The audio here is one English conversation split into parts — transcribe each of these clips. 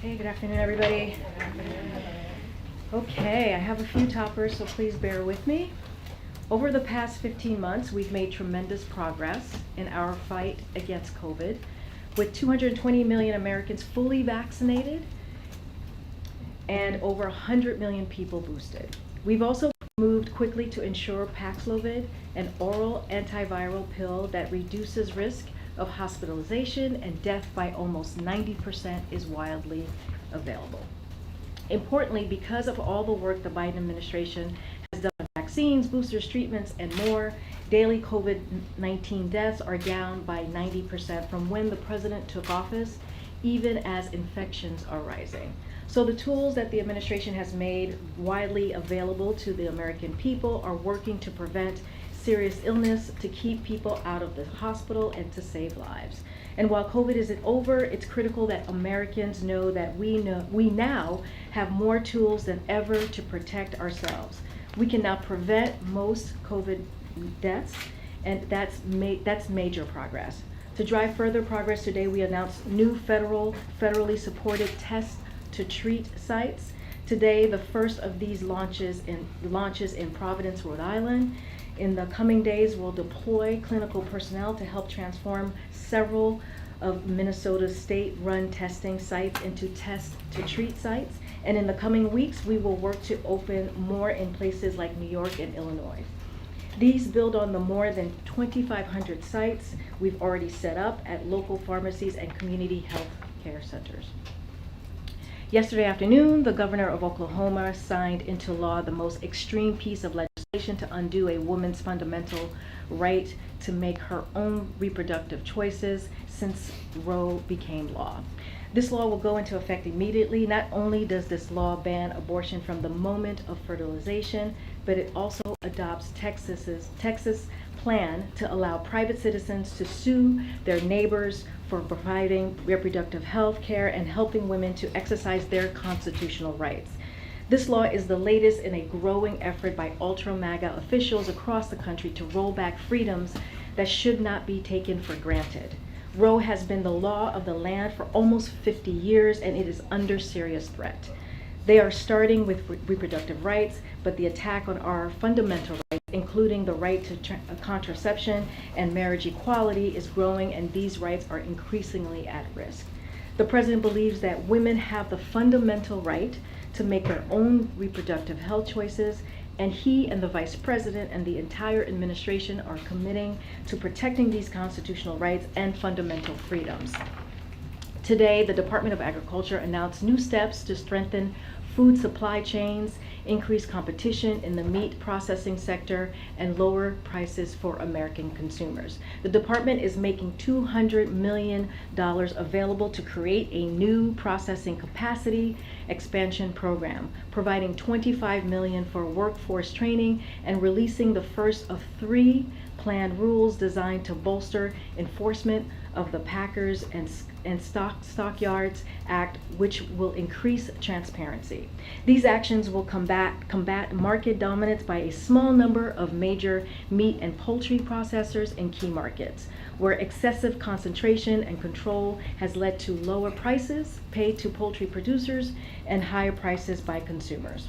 Hey, good afternoon, everybody. Okay, I have a few toppers, so please bear with me. Over the past 15 months, we've made tremendous progress in our fight against COVID, with 220 million Americans fully vaccinated and over 100 million people boosted. We've also moved quickly to ensure Paxlovid, an oral antiviral pill that reduces risk of hospitalization and death by almost 90%, is widely available. Importantly, because of all the work the Biden administration has done on vaccines, boosters, treatments, and more, daily COVID-19 deaths are down by 90% from when the president took office, even as infections are rising. So the tools that the administration has made widely available to the American people are working to prevent serious illness, to keep people out of the hospital, and to save lives. And while COVID isn't over, it's critical that Americans know that we now have more tools than ever to protect ourselves. We can now prevent most COVID deaths, and that's major progress. To drive further progress, today we announced new federally supported test to treat sites. Today, the first of these launches in Providence, Rhode Island. In the coming days, we'll deploy clinical personnel to help transform several of Minnesota's state-run testing sites into test-to-treat sites. And in the coming weeks, we will work to open more in places like New York and Illinois. These build on the more than 2,500 sites we've already set up at local pharmacies and community health care centers. Yesterday afternoon, the governor of Oklahoma signed into law the most extreme piece of legislation to undo a woman's fundamental right to make her own reproductive choices since Roe became law. This law will go into effect immediately. Not only does this law ban abortion from the moment of fertilization, but it also adopts Texas' plan to allow private citizens to sue their neighbors for providing reproductive health care and helping women to exercise their constitutional rights. This law is the latest in a growing effort by ultra-MAGA officials across the country to roll back freedoms that should not be taken for granted. Roe has been the law of the land for almost 50 years, and it is under serious threat. They are starting with reproductive rights, but the attack on our fundamental rights, including the right to contraception and marriage equality, is growing, and these rights are increasingly at risk. The president believes that women have the fundamental right to make their own reproductive health choices, and he and the vice president and the entire administration are committing to protecting these constitutional rights and fundamental freedoms. Today, the Department of Agriculture announced new steps to strengthen food supply chains, increase competition in the meat processing sector, and lower prices for American consumers. The department is making $200 million available to create a new processing capacity expansion program, providing $25 million for workforce training, and releasing the first of 3 planned rules designed to bolster enforcement of the Packers and Stockyards Act, which will increase transparency. These actions will combat market dominance by a small number of major meat and poultry processors in key markets, where excessive concentration and control has led to lower prices paid to poultry producers and higher prices by consumers.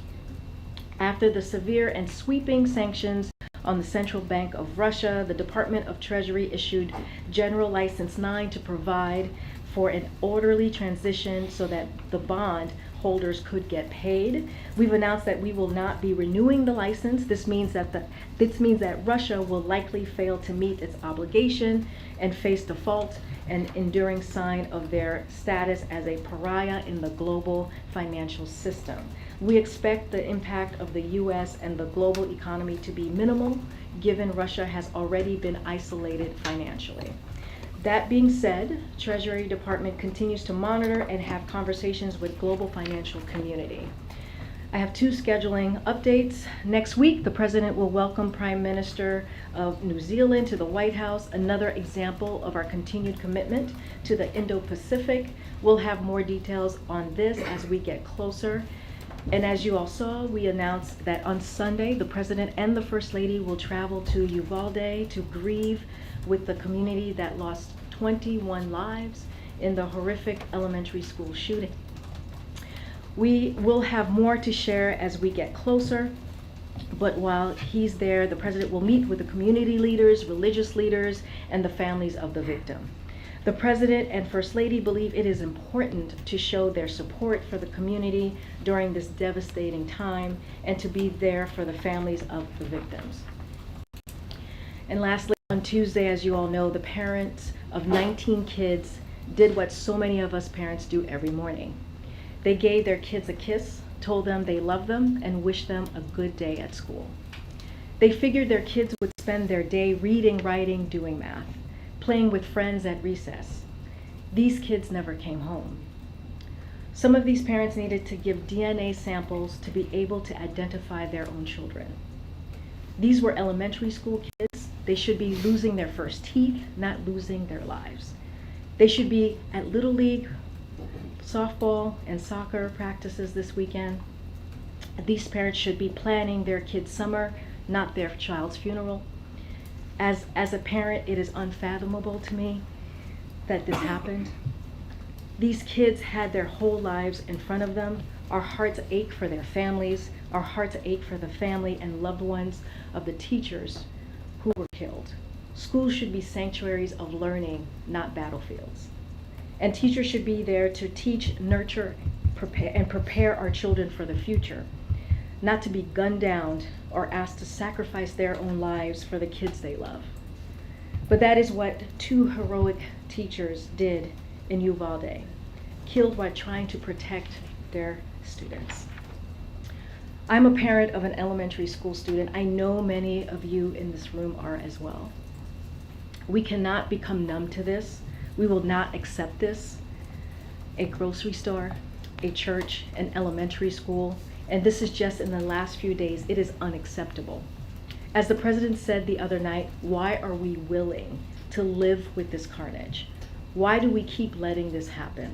After the severe and sweeping sanctions on the Central Bank of Russia, the Department of Treasury issued General License 9 to provide for an orderly transition so that the bond holders could get paid. We've announced that we will not be renewing the license. This means that Russia will likely fail to meet its obligation and face default, an enduring sign of their status as a pariah in the global financial system. We expect the impact of the U.S. and the global economy to be minimal, given Russia has already been isolated financially. That being said, Treasury Department continues to monitor and have conversations with global financial community. I have 2 scheduling updates. Next week, the President will welcome Prime Minister of New Zealand to the White House, another example of our continued commitment to the Indo-Pacific. We'll have more details on this as we get closer. And as you all saw, we announced that on Sunday, the President and the First Lady will travel to Uvalde to grieve with the community that lost 21 lives in the horrific elementary school shooting We will have more to share as we get closer, but while he's there, the president will meet with the community leaders, religious leaders, and the families of the victim. The president and First Lady believe it is important to show their support for the community during this devastating time and to be there for the families of the victims. And lastly, on Tuesday, as you all know, the parents of 19 kids did what so many of us parents do every morning. They gave their kids a kiss, told them they love them, and wished them a good day at school. They figured their kids would spend their day reading, writing, doing math, playing with friends at recess. These kids never came home. Some of these parents needed to give DNA samples to be able to identify their own children. These were elementary school kids. They should be losing their first teeth, not losing their lives. They should be at Little League, softball, and soccer practices this weekend. These parents should be planning their kids' summer, not their child's funeral. As a parent, it is unfathomable to me that this happened. These kids had their whole lives in front of them. Our hearts ache for their families. Our hearts ache for the family and loved ones of the teachers who were killed. Schools should be sanctuaries of learning, not battlefields. And teachers should be there to teach, nurture, prepare our children for the future, not to be gunned down or asked to sacrifice their own lives for the kids they love. But that is what two heroic teachers did in Uvalde, killed while trying to protect their students. I'm a parent of an elementary school student. I know many of you in this room are as well. We cannot become numb to this. We will not accept this. A grocery store, a church, an elementary school, and this is just in the last few days, it is unacceptable. As the president said the other night, why are we willing to live with this carnage? Why do we keep letting this happen?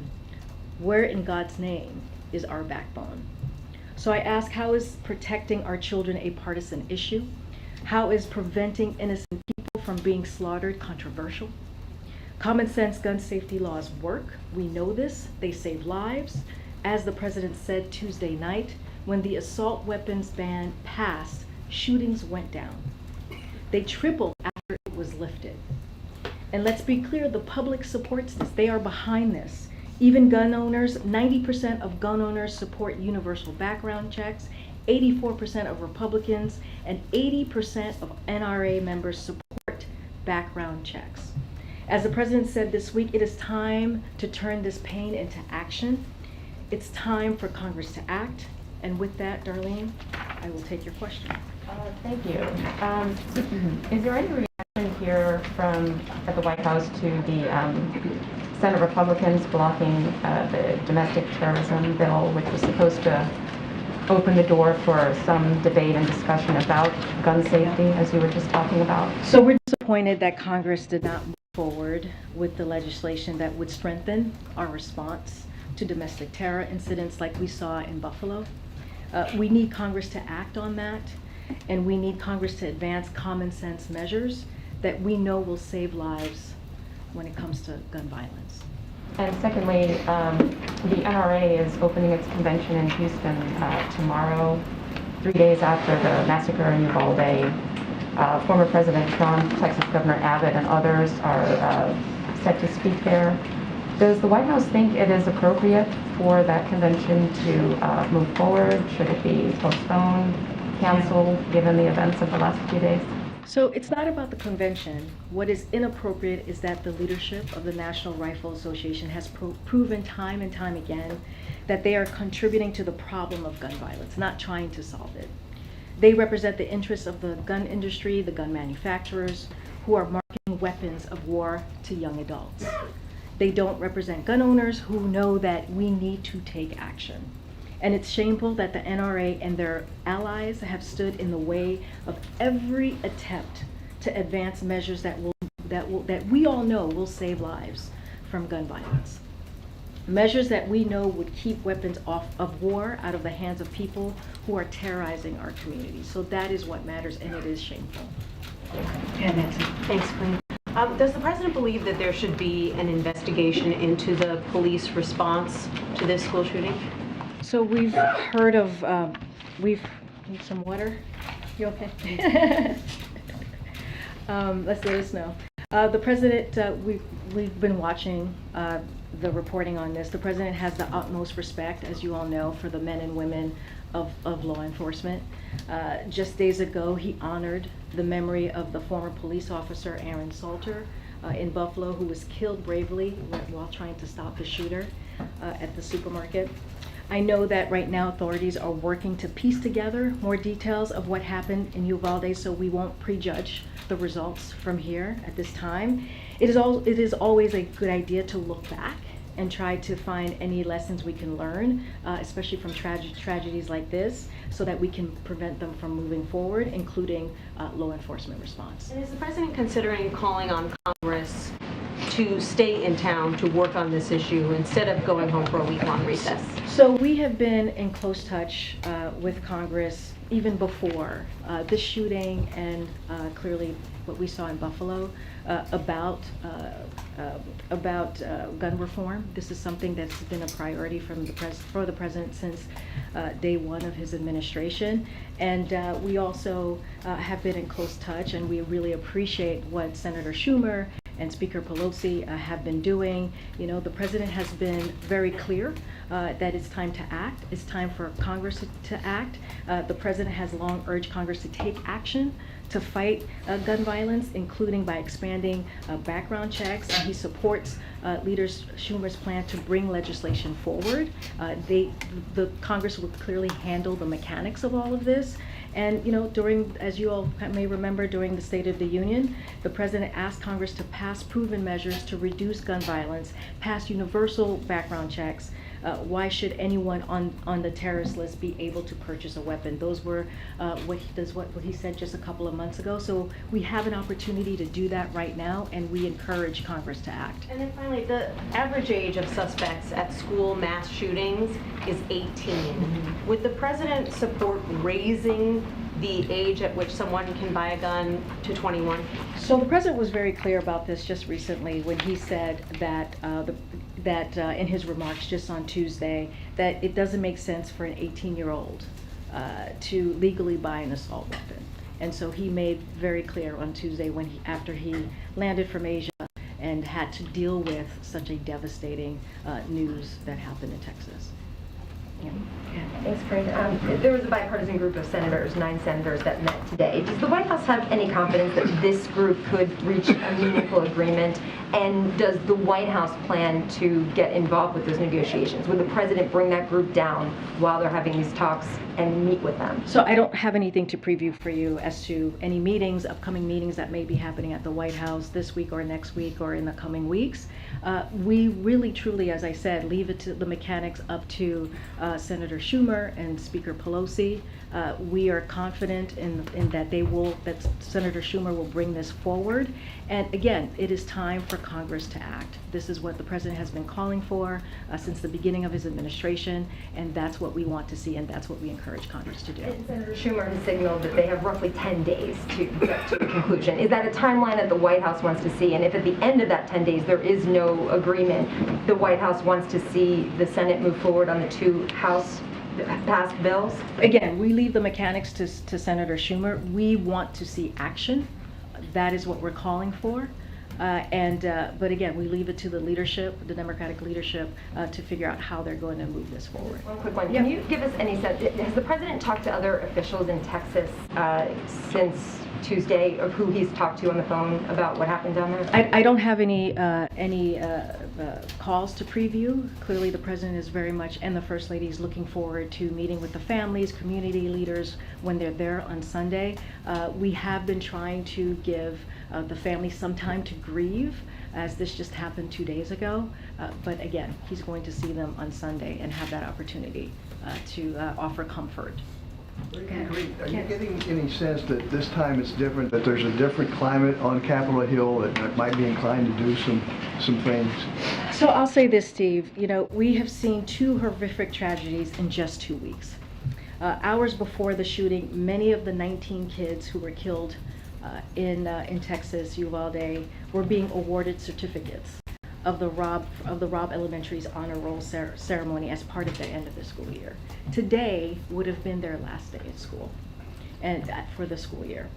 Where in God's name is our backbone? So I ask, how is protecting our children a partisan issue? How is preventing innocent people from being slaughtered controversial? Common sense gun safety laws work. We know this. They save lives. As the president said Tuesday night, when the assault weapons ban passed, shootings went down. They tripled after it was lifted. And let's be clear, the public supports this. They are behind this. Even gun owners, 90% of gun owners support universal background checks, 84% of Republicans, and 80% of NRA members support background checks. As the president said this week, it is time to turn this pain into action. It's time for Congress to act. And with that, Darlene, I will take your question. Thank you. Is there any reaction here at the White House to the Senate Republicans blocking the domestic terrorism bill, which was supposed to open the door for some debate and discussion about gun safety, as you were just talking about? So we're disappointed that Congress did not move forward with the legislation that would strengthen our response to domestic terror incidents like we saw in Buffalo. We need Congress to act on that, and we need Congress to advance common sense measures that we know will save lives when it comes to gun violence. And secondly, the NRA is opening its convention in Houston tomorrow, 3 days after the massacre in Uvalde. Former President Trump, Texas Governor Abbott, and others are set to speak there. Does the White House think it is appropriate for that convention to move forward? Should it be postponed, canceled, given the events of the last few days? So it's not about the convention. What is inappropriate is that the leadership of the National Rifle Association has proven time and time again that they are contributing to the problem of gun violence, not trying to solve it. They represent the interests of the gun industry, the gun manufacturers, who are marketing weapons of war to young adults. They don't represent gun owners who know that we need to take action. And it's shameful that the NRA and their allies have stood in the way of every attempt to advance measures that we all know will save lives from gun violence. Measures that we know would keep weapons of war out of the hands of people who are terrorizing our communities. So that is what matters, and it is shameful. Yeah, Nancy. Thanks, Karine. Does the president believe that there should be an investigation into the police response to this school shooting? So we've heard of, need some water? You okay? Let us know. The president, we've been watching the reporting on this. The president has the utmost respect, as you all know, for the men and women of law enforcement. Just days ago, he honored the memory of the former police officer, Aaron Salter, in Buffalo, who was killed bravely while trying to stop the shooter at the supermarket. I know that right now authorities are working to piece together more details of what happened in Uvalde, so we won't prejudge the results from here at this time. It is always a good idea to look back and try to find any lessons we can learn, especially from tragedies like this, so that we can prevent them from moving forward, including law enforcement response. And is the president considering calling on Congress to stay in town to work on this issue instead of going home for a week-long recess? So we have been in close touch with Congress even before this shooting and clearly what we saw in Buffalo about gun reform. This is something that's been a priority for the president since day one of his administration. And we also have been in close touch, and we really appreciate what Senator Schumer and Speaker Pelosi have been doing. You know, the president has been very clear that it's time to act. It's time for Congress to act. The president has long urged Congress to take action to fight gun violence, including by expanding background checks. He supports Leader Schumer's plan to bring legislation forward. The Congress will clearly handle the mechanics of all of this. And you know, as you all may remember, during the State of the Union, the president asked Congress to pass proven measures to reduce gun violence, pass universal background checks. Why should anyone on the terrorist list be able to purchase a weapon? Those were what he said just a couple of months ago. So we have an opportunity to do that right now, and we encourage Congress to act. And then finally, the average age of suspects at school mass shootings is 18. Mm-hmm. Would the president support raising the age at which someone can buy a gun to 21? So the president was very clear about this just recently when he said that in his remarks just on Tuesday, that it doesn't make sense for an 18-year-old to legally buy an assault weapon. And so he made very clear on Tuesday after he landed from Asia and had to deal with such a devastating news that happened in Texas. Yeah. Thanks, Karine. There was a bipartisan group of senators, 9 senators, that met today. Does the White House have any confidence that this group could reach a meaningful agreement? And does the White House plan to get involved with those negotiations? Would the president bring that group down while they're having these talks and meet with them? So I don't have anything to preview for you as to any upcoming meetings that may be happening at the White House this week or next week or in the coming weeks. We really, truly, as I said, leave it to the mechanics up to Senator Schumer and Speaker Pelosi. We are confident in that that Senator Schumer will bring this forward. And again, it is time for Congress to act. This is what the president has been calling for since the beginning of his administration, and that's what we want to see, and that's what we encourage Congress to do. And Senator Schumer has signaled that they have roughly 10 days to get to a conclusion. Is that a timeline that the White House wants to see? And if at the end of that 10 days there is no agreement, the White House wants to see the Senate move forward on the 2 House passed bills? Again, we leave the mechanics to Senator Schumer. We want to see action. That is what we're calling for. But again, we leave it to the leadership, the Democratic leadership, to figure out how they're going to move this forward. One quick one. Can you give us any sense, has the president talked to other officials in Texas since Tuesday of who he's talked to on the phone about what happened down there? I don't have any calls to preview. Clearly the president is very much, and the First Lady is looking forward to meeting with the families, community leaders when they're there on Sunday. We have been trying to give the family some time to grieve, as this just happened 2 days ago. But again, he's going to see them on Sunday and have that opportunity to offer comfort. Are you getting any sense that this time it's different, that there's a different climate on Capitol Hill that might be inclined to do some things? So I'll say this, Steve. You know, we have seen 2 horrific tragedies in just 2 weeks. Hours before the shooting, many of the 19 kids who were killed in Texas, Uvalde, were being awarded certificates of the Robb Elementary's honor roll ceremony as part of the end of the school year. Today would have been their last day at school, and for the school year.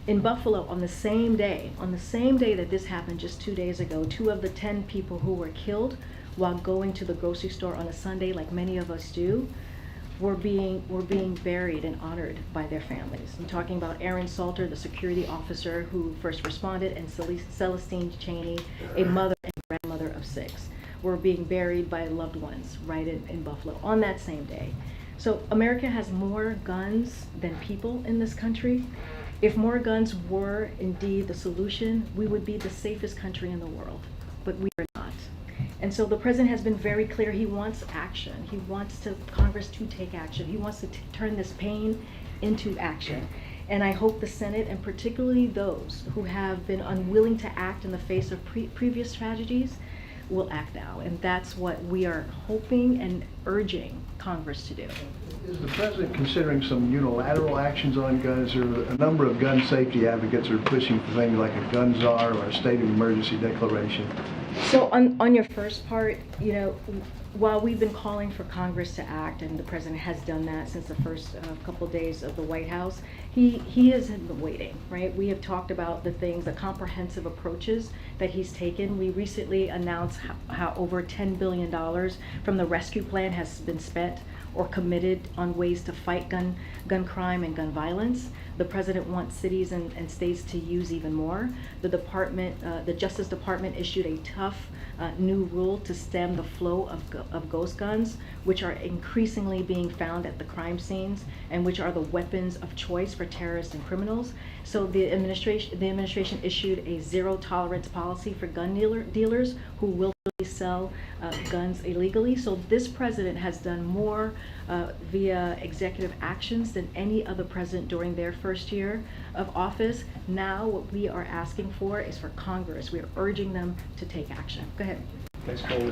In Buffalo, on the same day that this happened just 2 days ago, 2 of the 10 people who were killed while going to the grocery store on a Sunday, like many of us do, were being buried and honored by their families. I'm talking about Aaron Salter, the security officer who first responded, and Celestine Cheney, a mother and grandmother of 6, were being buried by loved ones right in Buffalo on that same day. So America has more guns than people in this country. If more guns were indeed the solution, we would be the safest country in the world, but we are not. And so the president has been very clear. He wants action. He wants Congress to take action. He wants to turn this pain into action. And I hope the Senate, and particularly those who have been unwilling to act in the face of previous tragedies, will act now. And that's what we are hoping and urging Congress to do. Is the president considering some unilateral actions on guns? There are a number of gun safety advocates who are pushing for things like a gun czar or a state of emergency declaration. So on your first part, you know, while we've been calling for Congress to act, and the president has done that since the first couple of days of the White House, he has been waiting, right? We have talked about the comprehensive approaches that he's taken. We recently announced how over $10 billion from the rescue plan has been spent or committed on ways to fight gun crime and gun violence. The president wants cities and states to use even more. The Justice Department issued a tough new rule to stem the flow of ghost guns, which are increasingly being found at the crime scenes and which are the weapons of choice for terrorists and criminals. So the administration issued a zero tolerance policy for gun dealers who will sell guns illegally. So this president has done more via executive actions than any other president during their first year of office. Now what we are asking for is for Congress. We are urging them to take action. Go ahead. Thanks, Karine.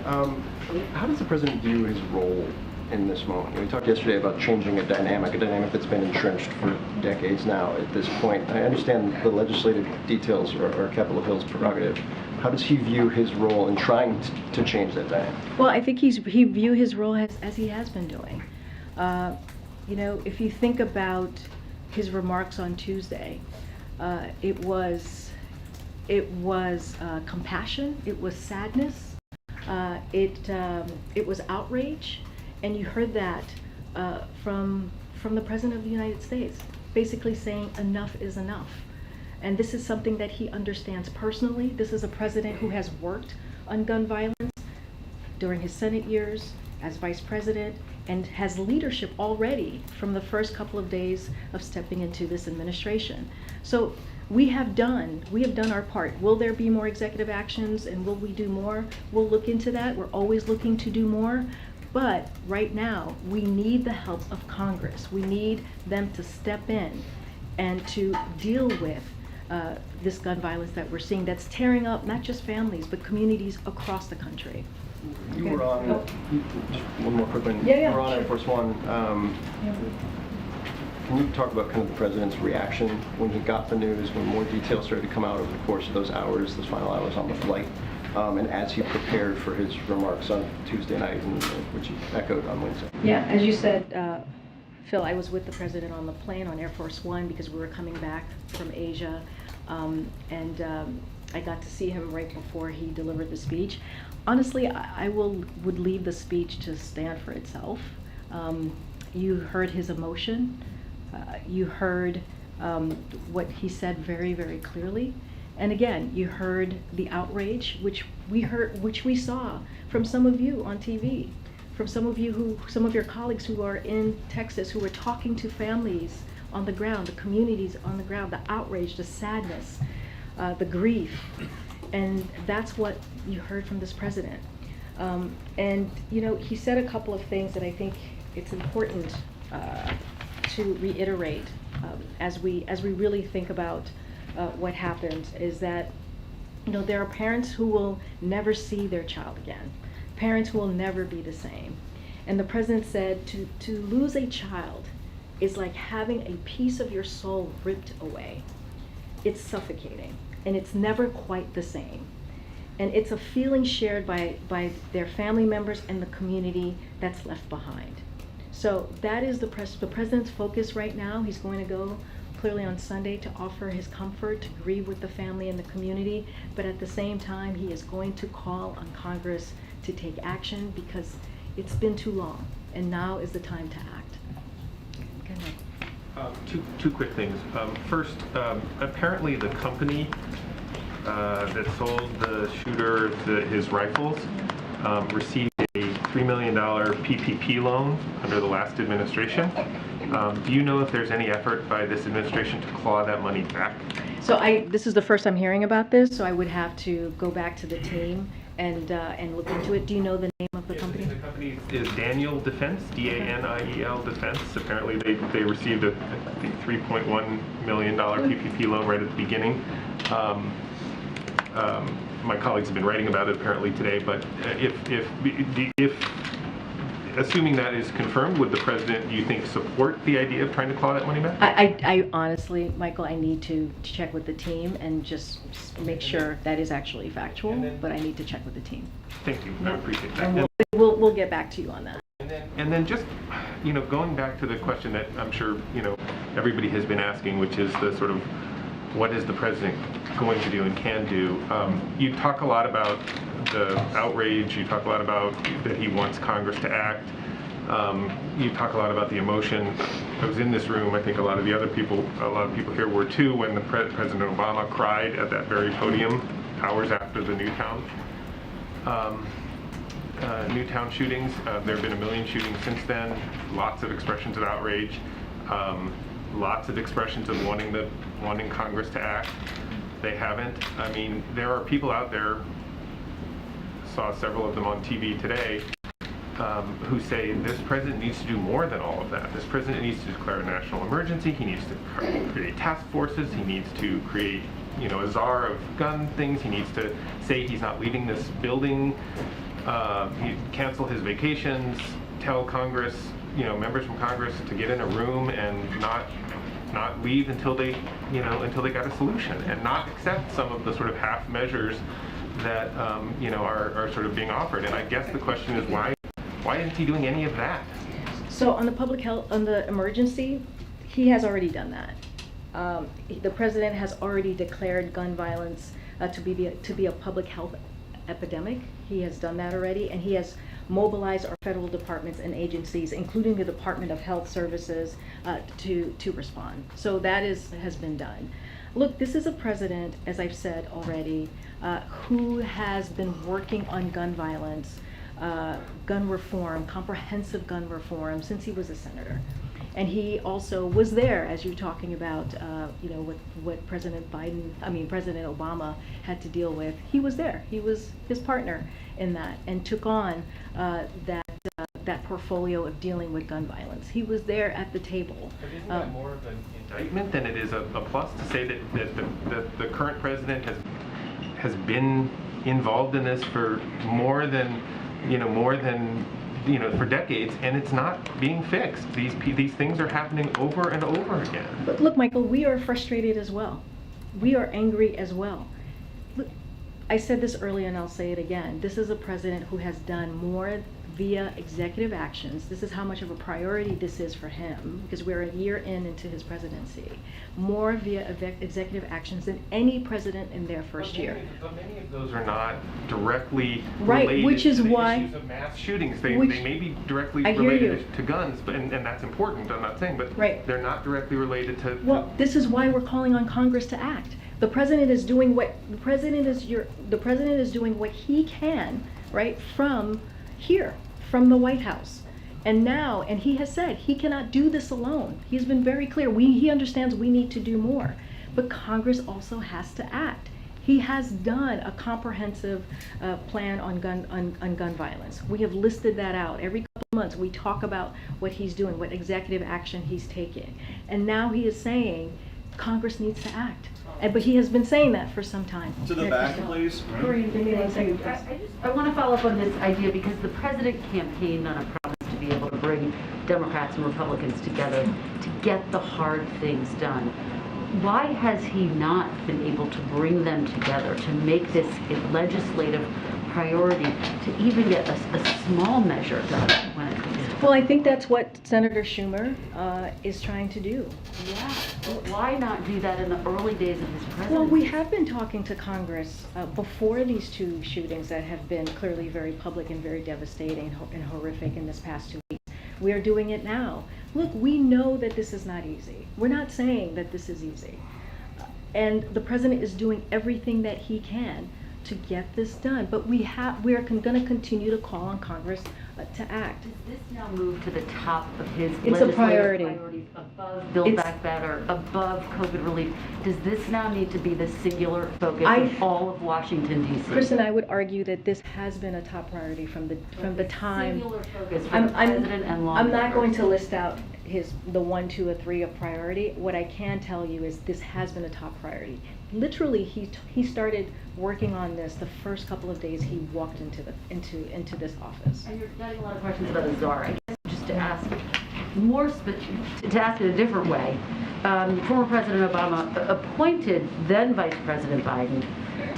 How does the president view his role in this moment? We talked yesterday about changing a dynamic that's been entrenched for decades now at this point. I understand the legislative details are Capitol Hill's prerogative. How does he view his role in trying to change that dynamic? Well, I think he view his role as he has been doing. You know, if you think about his remarks on Tuesday, it was compassion, it was sadness, it was outrage, and you heard that from the President of the United States, basically saying enough is enough. And this is something that he understands personally. This is a president who has worked on gun violence during his Senate years as vice president and has leadership already from the first couple of days of stepping into this administration. So we have done our part. Will there be more executive actions, and will we do more? We'll look into that. We're always looking to do more. But right now, we need the help of Congress. We need them to step in and to deal with this gun violence that we're seeing that's tearing up not just families, but communities across the country. You Okay. were on, just one more quick one. Yeah, You were on sure. Air Force One. Can you talk about kind of the president's reaction when he got the news, when more details started to come out over the course of those final hours on the flight, and as he prepared for his remarks on Tuesday night, which he echoed on Wednesday? Yeah, as you said, Phil, I was with the president on the plane on Air Force One because we were coming back from Asia, and I got to see him right before he delivered the speech. Honestly, I would leave the speech to stand for itself. You heard his emotion. You heard what he said very, very clearly. And again, you heard the outrage, which we saw from some of you on TV, from some of your colleagues who are in Texas, who were talking to families on the ground, the communities on the ground, the outrage, the sadness, the grief. And that's what you heard from this president. And you know, he said a couple of things that I think it's important to reiterate as we really think about what happened, is that, you know, there are parents who will never see their child again, parents who will never be the same. And the president said to lose a child is like having a piece of your soul ripped away. It's suffocating, and it's never quite the same. And it's a feeling shared by their family members and the community that's left behind. So that is the president's focus right now. He's going to go clearly on Sunday to offer his comfort, to grieve with the family and the community, but at the same time, he is going to call on Congress to take action because it's been too long, and now is the time to act. Go ahead. Two quick things. First, apparently the company that sold the shooter his rifles received a $3 million PPP loan under the last administration. Do you know if there's any effort by this administration to claw that money back? So this is the first I'm hearing about this, so I would have to go back to the team and look into it. Do you know the name of the company? The company is Daniel Defense, D-A-N-I-E-L Defense. Apparently they received a $3.1 million PPP loan right at the beginning. My colleagues have been writing about it apparently today, but if assuming that is confirmed, would the president, do you think, support the idea of trying to claw that money back? I honestly, Michael, I need to check with the team and just make sure that is actually factual, but I need to check with the team. Thank you, I appreciate that. And we'll get back to you on that. And then just, going back to the question that I'm sure, everybody has been asking, which is the sort of, what is the president going to do and can do? You talk a lot about the outrage, you talk a lot about that he wants Congress to act. You talk a lot about the emotion. I was in this room, I think a lot of people here were too, when the President Obama cried at that very podium hours after the Newtown shootings. There have been a million shootings since then, lots of expressions of outrage. Lots of expressions of wanting Congress to act. They haven't. I mean, there are people out there, saw several of them on TV today, who say this president needs to do more than all of that. This president needs to declare a national emergency. He needs to create task forces. He needs to create, a czar of gun things. He needs to say he's not leaving this building. He cancel his vacations. Tell Congress, members from Congress to get in a room and not leave until they got a solution, and not accept some of the sort of half measures that are sort of being offered. And I guess the question is why isn't he doing any of that? So on the public health, on the emergency, he has already done that. The president has already declared gun violence to be a public health epidemic. He has done that already, and he has mobilize our federal departments and agencies, including the Department of Health Services, to respond. So that has been done. Look, this is a president, as I've said already, who has been working on gun violence, gun reform, comprehensive gun reform, since he was a senator. And he also was there, as you're talking about, what President Obama had to deal with. He was there. He was his partner in that, and took on that portfolio of dealing with gun violence. He was there at the table. But isn't that more of an indictment than it is a plus to say that the current president has been involved in this for more than for decades, and it's not being fixed. These things are happening over and over again. But look, Michael, we are frustrated as well. We are angry as well. Look, I said this earlier and I'll say it again. This is a president who has done more via executive actions. This is how much of a priority this is for him, because we're a year into his presidency. More via executive actions than any president in their first year. But many of those are not directly right, related which is to the why issues of mass shootings. They may be directly related to guns, and that's important, I'm not saying, but right. They're not directly related to... Well, this is why we're calling on Congress to act. The president is doing what he can, right, from here, from the White House. And he has said he cannot do this alone. He's been very clear. He understands we need to do more. But Congress also has to act. He has done a comprehensive plan on gun violence. We have listed that out. Every couple of months we talk about what he's doing, what executive action he's taking. And now he is saying Congress needs to act. But he has been saying that for some time. To the back, please. Karine, give me 1 second. I want to follow up on this idea because the president campaigned on a promise to be able to bring Democrats and Republicans together to get the hard things done. Why has he not been able to bring them together to make this a legislative priority to even get a small measure done when it comes to? Well, I think that's what Senator Schumer is trying to do. Yeah, but why not do that in the early days of his presidency? Well, we have been talking to Congress before these two shootings that have been clearly very public and very devastating and horrific in this past 2 weeks. We are doing it now. Look, we know that this is not easy. We're not saying that this is easy. And the president is doing everything that he can to get this done. But we are going to continue to call on Congress to act. Does this now move to the top of his It's a legislative priority. priorities above Build Back Better, above COVID relief? Does this now need to be the singular focus of all of Washington, D.C.? Kristen, I would argue that this has been a top priority from the time. Singular focus for the president and lawmakers. I'm not going to list out the 1, 2, or 3 of priority. What I can tell you is this has been a top priority. Literally, he started working on this the first couple of days he walked into this office. And you're getting a lot of questions about the czar. I guess just to ask to ask it a different way, former President Obama appointed then Vice President Biden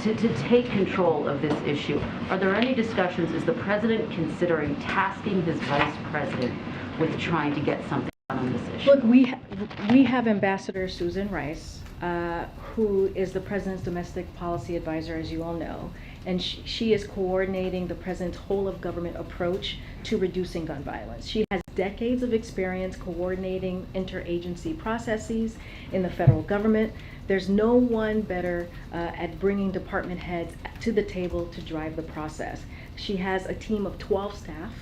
to take control of this issue. Are there any discussions? Is the president considering tasking his vice president with trying to get something done on this issue? Look, we have Ambassador Susan Rice, who is the president's domestic policy advisor, as you all know, and she is coordinating the president's whole of government approach to reducing gun violence. She has decades of experience coordinating interagency processes in the federal government. There's no one better at bringing department heads to the table to drive the process. She has a team of 12 staff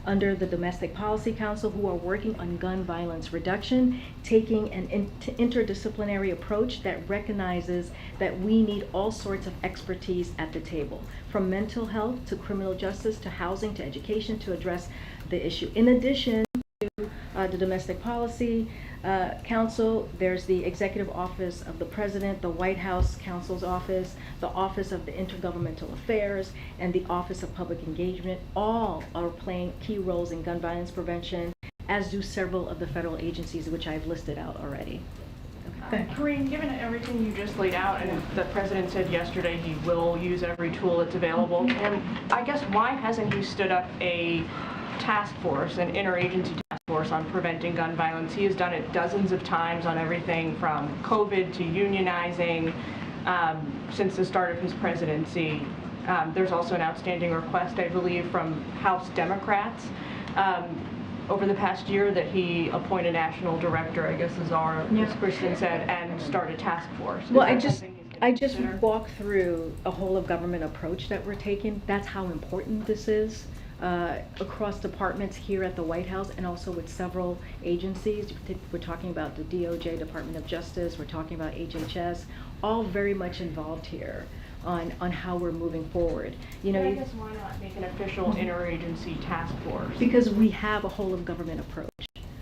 under the Domestic Policy Council who are working on gun violence reduction, taking an interdisciplinary approach that recognizes that we need all sorts of expertise at the table, from mental health to criminal justice to housing to education to address the issue. In addition to the Domestic Policy Council, there's the Executive Office of the President, the White House Counsel's Office, the Office of the Intergovernmental Affairs, and the Office of Public Engagement. All are playing key roles in gun violence prevention, as do several of the federal agencies, which I've listed out already. Karine, given everything you just laid out, and the president said yesterday he will use every tool that's available, and I guess why hasn't he stood up a task force, an interagency task force on preventing gun violence? He has done it dozens of times on everything from COVID to unionizing since the start of his presidency. There's also an outstanding request, I believe, from House Democrats over the past year that he appoint a national director, I guess as Kristen said, and start a task force. Well, I just walked through a whole of government approach that we're taking. That's how important this is. Across departments here at the White House and also with several agencies. We're talking about the DOJ, Department of Justice, we're talking about HHS, all very much involved here on how we're moving forward. You know, I guess why not make an official interagency task force? Because we have a whole of government approach.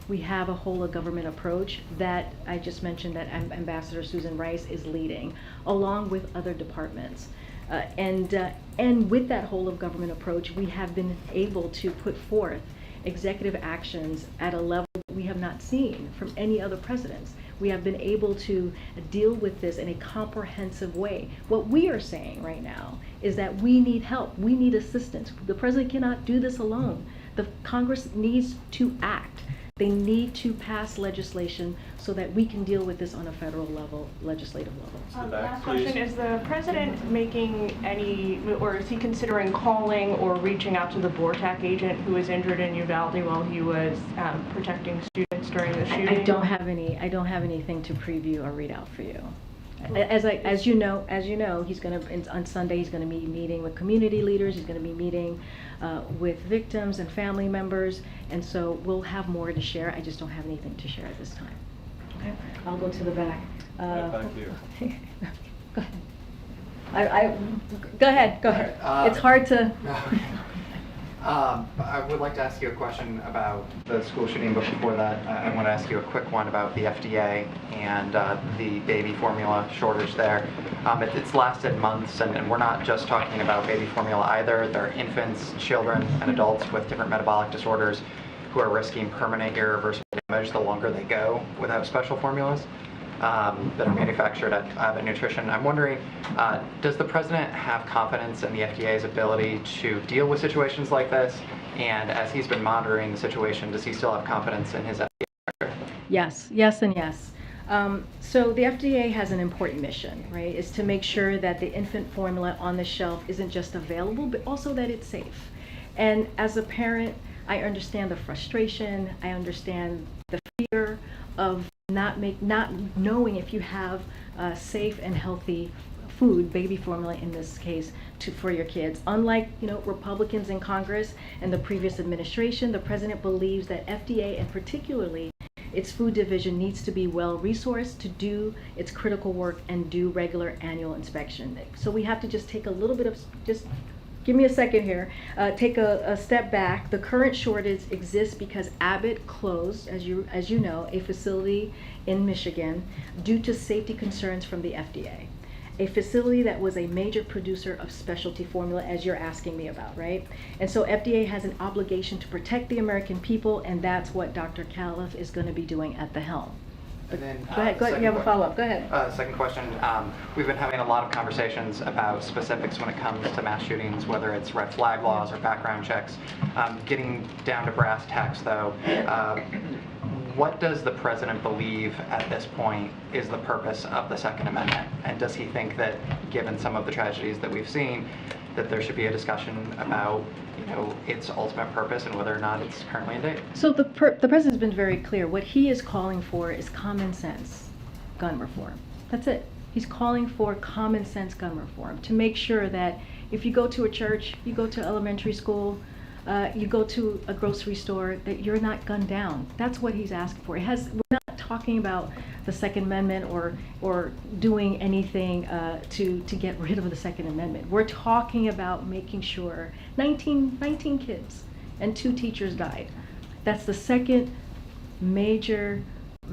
We have a whole of government approach that I just mentioned that Ambassador Susan Rice is leading, along with other departments. And with that whole of government approach, we have been able to put forth executive actions at a level we have not seen from any other presidents. We have been able to deal with this in a comprehensive way. What we are saying right now is that we need help, we need assistance. The president cannot do this alone. The Congress needs to act. They need to pass legislation so that we can deal with this on a federal level, legislative level. Last question, is the president making any, or is he considering calling or reaching out to the BORTAC agent who was injured in Uvalde while he was protecting students during the shooting? I don't have anything to preview or read out for you. As you know, he's going to on Sunday. He's going to be meeting with community leaders. He's going to be meeting with victims and family members, and so we'll have more to share. I just don't have anything to share at this time. Okay, I'll go to the back. Thank you. Go ahead. Go ahead. It's hard to. I would like to ask you a question about the school shooting, but before that, I want to ask you a quick one about the FDA and the baby formula shortage there. It's lasted months, and we're not just talking about baby formula either. There are infants, children, and adults with different metabolic disorders who are risking permanent irreversible damage the longer they go without special formulas. that are manufactured at Abbott Nutrition. I'm wondering, does the president have confidence in the FDA's ability to deal with situations like this? And as he's been monitoring the situation, does he still have confidence in his FDA? Yes, yes, and yes. So the FDA has an important mission, right? Is to make sure that the infant formula on the shelf isn't just available, but also that it's safe. And as a parent, I understand the frustration. I understand the fear of not knowing if you have safe and healthy food, baby formula in this case, for your kids. Unlike, Republicans in Congress and the previous administration, the president believes that FDA, and particularly its food division, needs to be well resourced to do its critical work and do regular annual inspection. So we have to just take a little bit of, just give me a second here, take a step back. The current shortage exists because Abbott closed, as you know, a facility in Michigan due to safety concerns from the FDA. A facility that was a major producer of specialty formula, as you're asking me about, right? And so FDA has an obligation to protect the American people, and that's what Dr. Califf is going to be doing at the helm. And then, Go ahead, you have a follow-up, go ahead. Second question, we've been having a lot of conversations about specifics when it comes to mass shootings, whether it's red flag laws or background checks. Getting down to brass tacks though, what does the president believe at this point is the purpose of the Second Amendment? And does he think that, given some of the tragedies that we've seen, that there should be a discussion about, its ultimate purpose and whether or not it's currently in date? So the president's been very clear. What he is calling for is common sense gun reform. That's it. He's calling for common sense gun reform to make sure that if you go to a church, you go to elementary school, you go to a grocery store, that you're not gunned down. That's what he's asking for. We're not talking about the Second Amendment or doing anything to get rid of the Second Amendment. We're talking about making sure 19 kids and 2 teachers died. That's the second major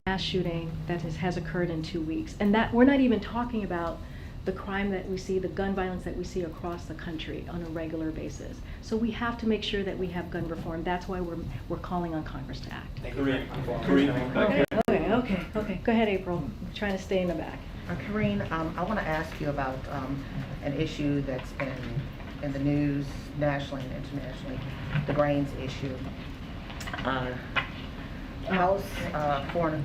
mass shooting that has occurred in 2 weeks. And that we're not even talking about the crime that we see, the gun violence that we see across the country on a regular basis. So we have to make sure that we have gun reform. That's why we're calling on Congress to act. Karine, Okay. Go ahead, April. I'm trying to stay in the back. Karine, I want to ask you about an issue that's been in the news nationally and internationally, the grains issue. House Foreign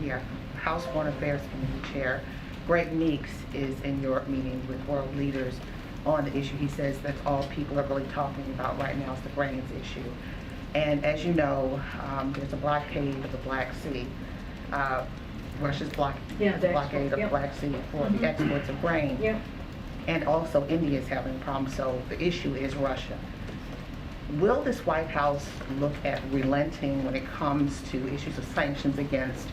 Affairs Committee Chair Greg Meeks is in your meeting with world leaders on the issue. He says that's all people are really talking about right now is the grains issue. And as you know, there's a blockade of the Black Sea. Russia's blockade of the Black Sea for the exports of grain. Yeah. And also India is having a problem, so the issue is Russia. Will this White House look at relenting when it comes to issues of sanctions against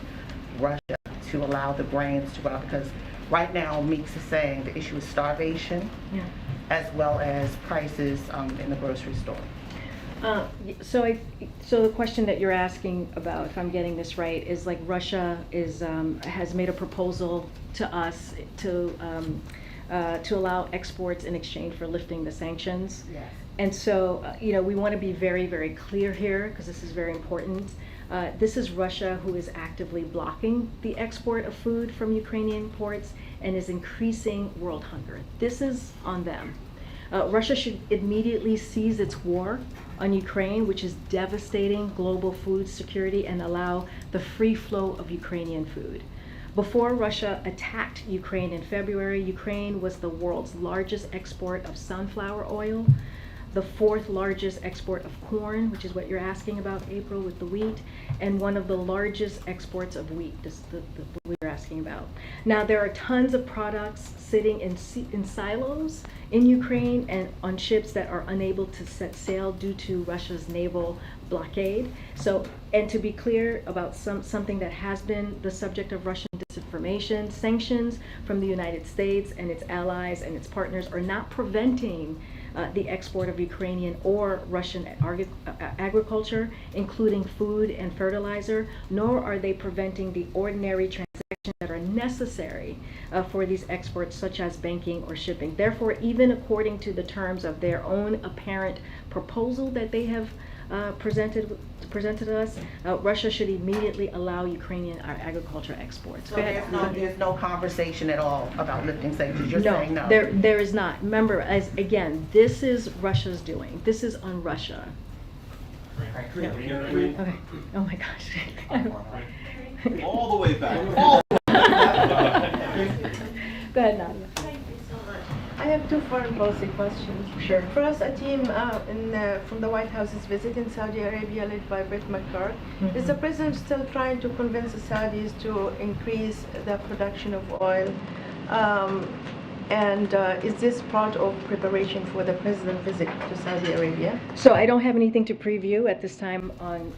Russia to allow the grains to go out? Because right now, Meeks is saying the issue is starvation, as well as prices in the grocery store. So the question that you're asking about, if I'm getting this right, is like Russia has made a proposal to us to allow exports in exchange for lifting the sanctions. Yes. And so, we want to be very, very clear here because this is very important. This is Russia who is actively blocking the export of food from Ukrainian ports and is increasing world hunger. This is on them. Russia should immediately cease its war on Ukraine, which is devastating global food security, and allow the free flow of Ukrainian food. Before Russia attacked Ukraine in February, Ukraine was the world's largest export of sunflower oil, the 4th largest export of corn, which is what you're asking about, April, with the wheat, and one of the largest exports of wheat, this the what you're asking about. Now, there are tons of products sitting in silos in Ukraine and on ships that are unable to set sail due to Russia's naval blockade. So, and to be clear about something that has been the subject of Russian disinformation, sanctions from the United States and its allies and its partners are not preventing the export of Ukrainian or Russian agriculture, including food and fertilizer, nor are they preventing the ordinary transactions that are necessary for these exports, such as banking or shipping. Therefore, even according to the terms of their own apparent proposal that they have presented to us, Russia should immediately allow Ukrainian agriculture exports. So there's no conversation at all about lifting sanctions? You're saying no? There is not. Remember, again, this is Russia's doing. This is on Russia. Okay. Oh my gosh. All the way back. Go ahead, Nadia. I have two foreign policy questions. Sure. First, a team from the White House is visiting Saudi Arabia led by Brett McGurk. Is the president still trying to convince the Saudis to increase the production of oil? Is this part of preparation for the president's visit to Saudi Arabia? So I don't have anything to preview at this time on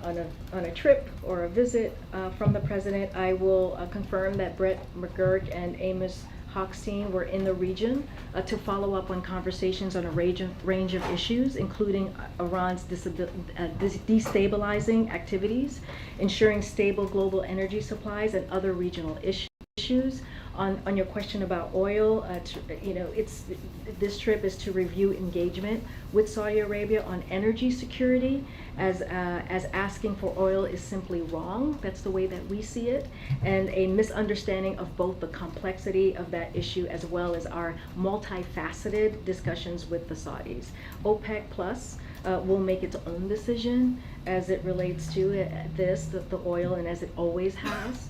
a trip or a visit from the president. I will confirm that Brett McGurk and Amos Hochstein were in the region to follow up on conversations on a range of issues, including Iran's destabilizing activities, ensuring stable global energy supplies, and other regional issues. On your question about oil, this trip is to review engagement with Saudi Arabia on energy security, as asking for oil is simply wrong. That's the way that we see it, and a misunderstanding of both the complexity of that issue as well as our multifaceted discussions with the Saudis. OPEC Plus will make its own decision as it relates to the oil, and as it always has.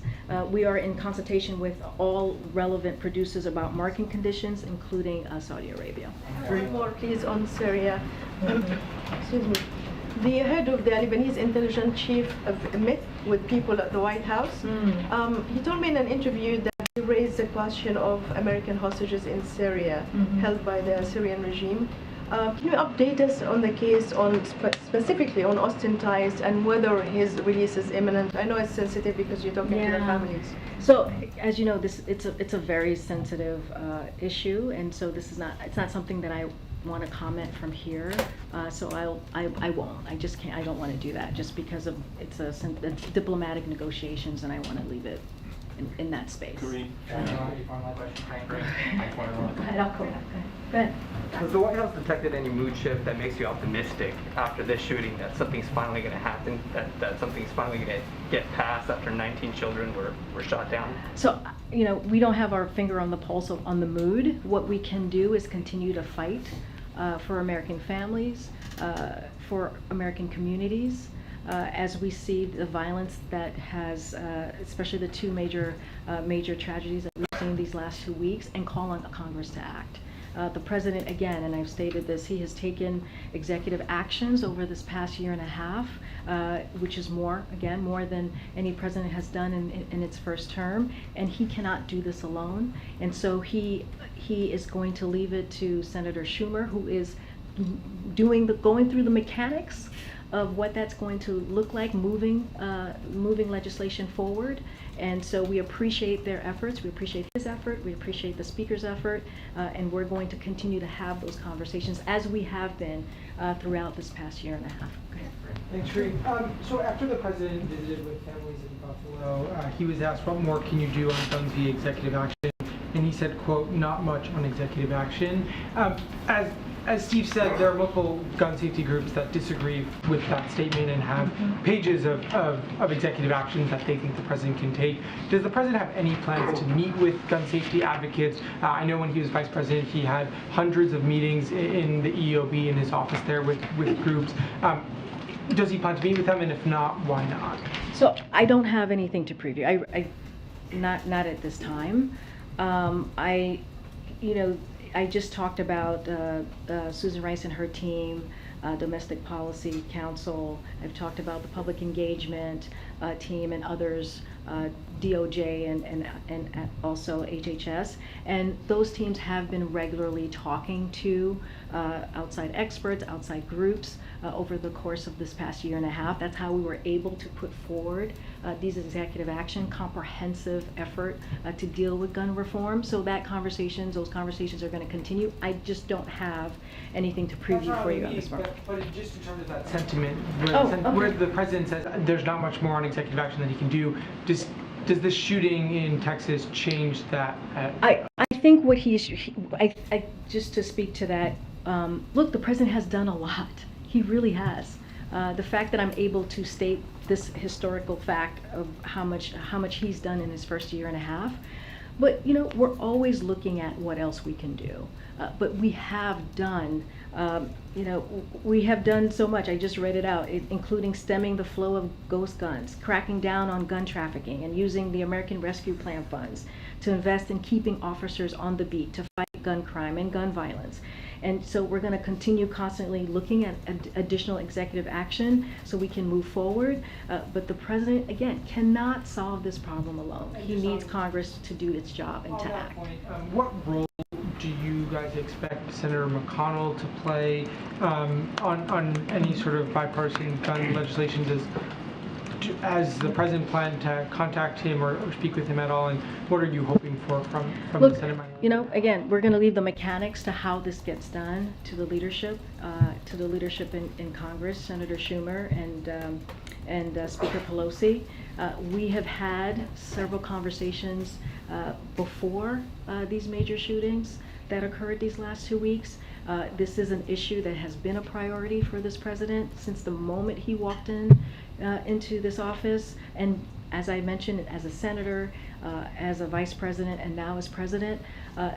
We are in consultation with all relevant producers about market conditions, including Saudi Arabia. One more, please, on Syria. Excuse me. The head of the Lebanese intelligence chief met with people at the White House. He told me in an interview that he raised the question of American hostages in Syria held by the Syrian regime. Can you update us on the case, specifically on Austin ties, and whether his release is imminent? I know it's sensitive because you're talking to the families. So, as you know, it's a very sensitive issue, and so it's not something that I want to comment from here. So I won't. I just can't. I don't want to do that just because of it's diplomatic negotiations, and I want to leave it in that space. Karine. Go ahead. Has the White House detected any mood shift that makes you optimistic after this shooting that something's finally going to happen, that something's finally going to get passed after 19 children were shot down? So, we don't have our finger on the pulse on the mood. What we can do is continue to fight for American families, for American communities, as we see the violence that has, especially the two major tragedies that we've seen these last 2 weeks, and call on Congress to act. The president, again, and I've stated this, he has taken executive actions over this past year and a half, which is more than any president has done in its first term, and he cannot do this alone. And so he is going to leave it to Senator Schumer, who is going through the mechanics of what that's going to look like, moving legislation forward. And so we appreciate their efforts, we appreciate his effort, we appreciate the speaker's effort, and we're going to continue to have those conversations as we have been throughout this past year and a half. Thanks, Karine. So after the president visited with families in Buffalo, he was asked, what more can you do on guns via executive action? And he said, quote, not much on executive action. As Steve said, there are multiple gun safety groups that disagree with that statement and have pages of executive actions that they think the president can take. Does the president have any plans to meet with gun safety advocates? I know when he was vice president, he had hundreds of meetings in the EOB in his office there with groups. Does he plan to meet with them, and if not, why not? So I don't have anything to preview. Not at this time. I just talked about Susan Rice and her team, Domestic Policy Council. I've talked about the public engagement team and others, DOJ and also HHS. And those teams have been regularly talking to outside experts, outside groups over the course of this past year and a half. That's how we were able to put forward these executive action, comprehensive effort to deal with gun reform. So those conversations are going to continue. I just don't have anything to preview for you on this one. But just in terms of that sentiment, where okay. the president says there's not much more on executive action that he can do, does this shooting in Texas change that? I think what just to speak to that, look, the president has done a lot. He really has. The fact that I'm able to state this historical fact of how much he's done in his first year and a half. But we're always looking at what else we can do. But we have done, we have done so much. I just read it out, including stemming the flow of ghost guns, cracking down on gun trafficking, and using the American Rescue Plan funds to invest in keeping officers on the beat to fight gun crime and gun violence. And so we're going to continue constantly looking at additional executive action so we can move forward. But the president, again, cannot solve this problem alone. He needs Congress to do its job and to act. What role do you guys expect Senator McConnell to play on any sort of bipartisan gun legislation? Has the president planned to contact him or speak with him at all, and what are you hoping for from the Senate minority? Again, we're going to leave the mechanics to how this gets done to the leadership in Congress, Senator Schumer and Speaker Pelosi. We have had several conversations before these major shootings that occurred these last 2 weeks. This is an issue that has been a priority for this president since the moment he walked into this office, and as I mentioned, as a senator, as a vice president, and now as president.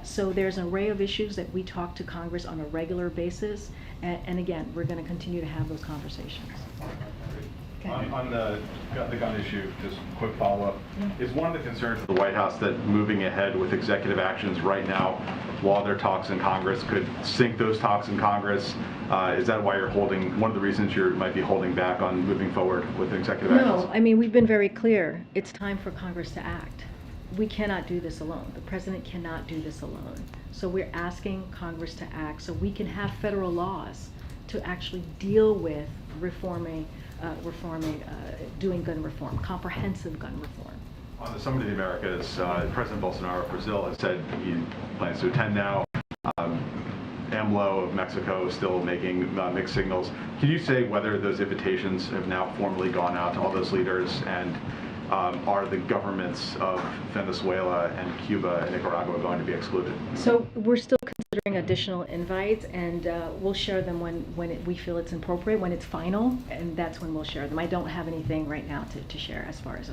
So there's an array of issues that we talk to Congress on a regular basis, and again, we're going to continue to have those conversations. On the gun issue, just a quick follow-up. Is one of the concerns of the White House that moving ahead with executive actions right now while there are talks in Congress could sink those talks in Congress? Is that why you're one of the reasons you might be holding back on moving forward with executive actions? No, I mean, we've been very clear. It's time for Congress to act. We cannot do this alone. The president cannot do this alone. So we're asking Congress to act so we can have federal laws to actually deal with doing gun reform, comprehensive gun reform. On the Summit of the Americas, President Bolsonaro of Brazil has said he plans to attend now. AMLO of Mexico is still making mixed signals. Can you say whether those invitations have now formally gone out to all those leaders, and are the governments of Venezuela and Cuba and Nicaragua going to be excluded? So we're still considering additional invites, and we'll share them when we feel it's appropriate, when it's final, and that's when we'll share them. I don't have anything right now to share as far as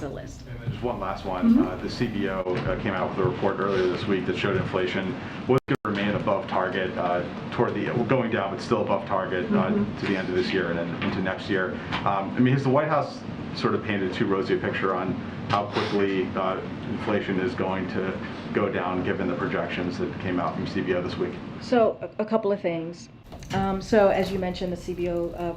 a list. And then just one last one. The CBO came out with a report earlier this week that showed inflation was going to remain above target going down, but still above target to the end of this year and then into next year. I mean, has the White House sort of painted too rosy a picture on how quickly inflation is going to go down given the projections that came out from CBO this week? So a couple of things. So as you mentioned, the CBO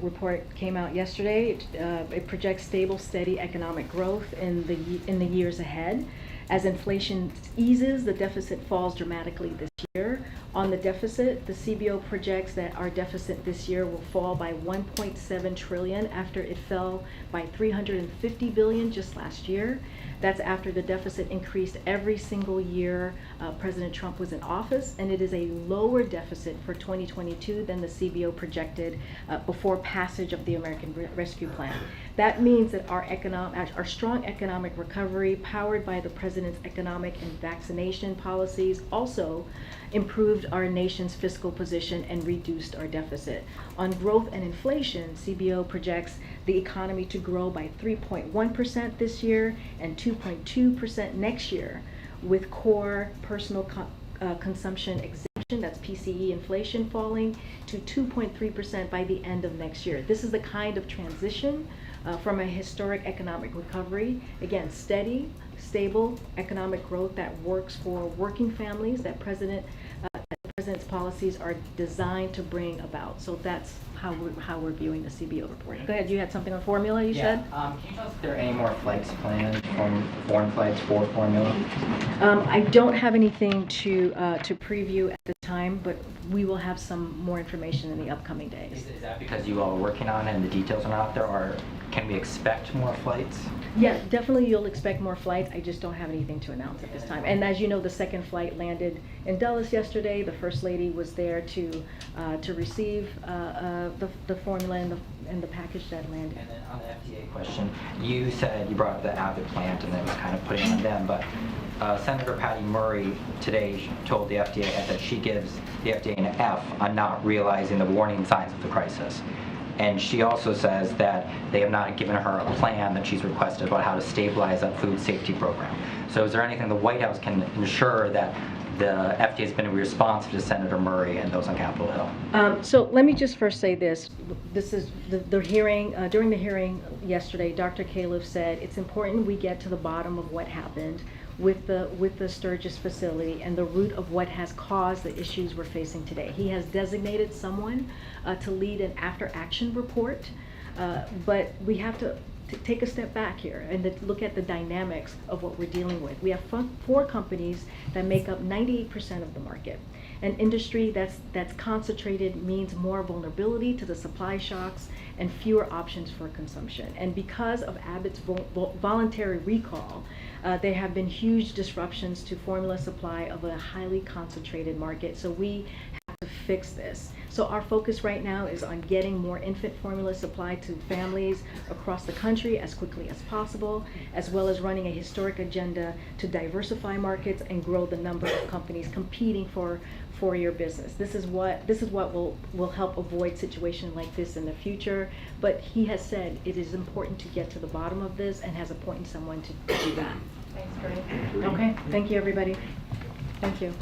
report came out yesterday. It projects stable, steady economic growth in the years ahead. As inflation eases, the deficit falls dramatically this year. On the deficit, the CBO projects that our deficit this year will fall by 1.7 trillion after it fell by 350 billion just last year. That's after the deficit increased every single year President Trump was in office, and it is a lower deficit for 2022 than the CBO projected before passage of the American Rescue Plan. That means that our strong economic recovery, powered by the president's economic and vaccination policies, also improved our nation's fiscal position and reduced our deficit. On growth and inflation, CBO projects the economy to grow by 3.1% this year and 2.2% next year, with core personal consumption exemption, that's PCE inflation, falling to 2.3% by the end of next year. This is the kind of transition from a historic economic recovery. Again, steady, stable economic growth that works for working families that the president's policies are designed to bring about. So that's how we're viewing the CBO report. Go ahead, you had something on formula, you said? Can you tell us if there are any more flights planned from foreign flights for formula? I don't have anything to preview at this time, but we will have some more information in the upcoming days. Is that because you all are working on it and the details are not out there, or can we expect more flights? Yeah, definitely you'll expect more flights. I just don't have anything to announce at this time. And as you know, the second flight landed in Dulles yesterday. The First Lady was there to receive the formula and the package that landed. And then on the FDA question, you said you brought up the Abbott plant and it was kind of putting on them, but Senator Patty Murray today told the FDA that she gives the FDA an F on not realizing the warning signs of the crisis. And she also says that they have not given her a plan that she's requested about how to stabilize that food safety program. So is there anything the White House can ensure that the FDA has been responsive to Senator Murray and those on Capitol Hill? So let me just first say this. This is the hearing, during the hearing yesterday, Dr. Califf said it's important we get to the bottom of what happened with the Sturgis facility and the root of what has caused the issues we're facing today. He has designated someone to lead an after-action report, but we have to take a step back here and to look at the dynamics of what we're dealing with. We have 4 companies that make up 98% of the market. An industry that's concentrated means more vulnerability to the supply shocks and fewer options for consumption. And because of Abbott's voluntary recall, there have been huge disruptions to formula supply of a highly concentrated market. So we have to fix this. So our focus right now is on getting more infant formula supply to families across the country as quickly as possible, as well as running a historic agenda to diversify markets and grow the number of companies competing for your business. This is what will help avoid situations like this in the future. But he has said it is important to get to the bottom of this and has appointed someone to do that. Thanks, Karine. Okay, thank you, everybody. Thank you.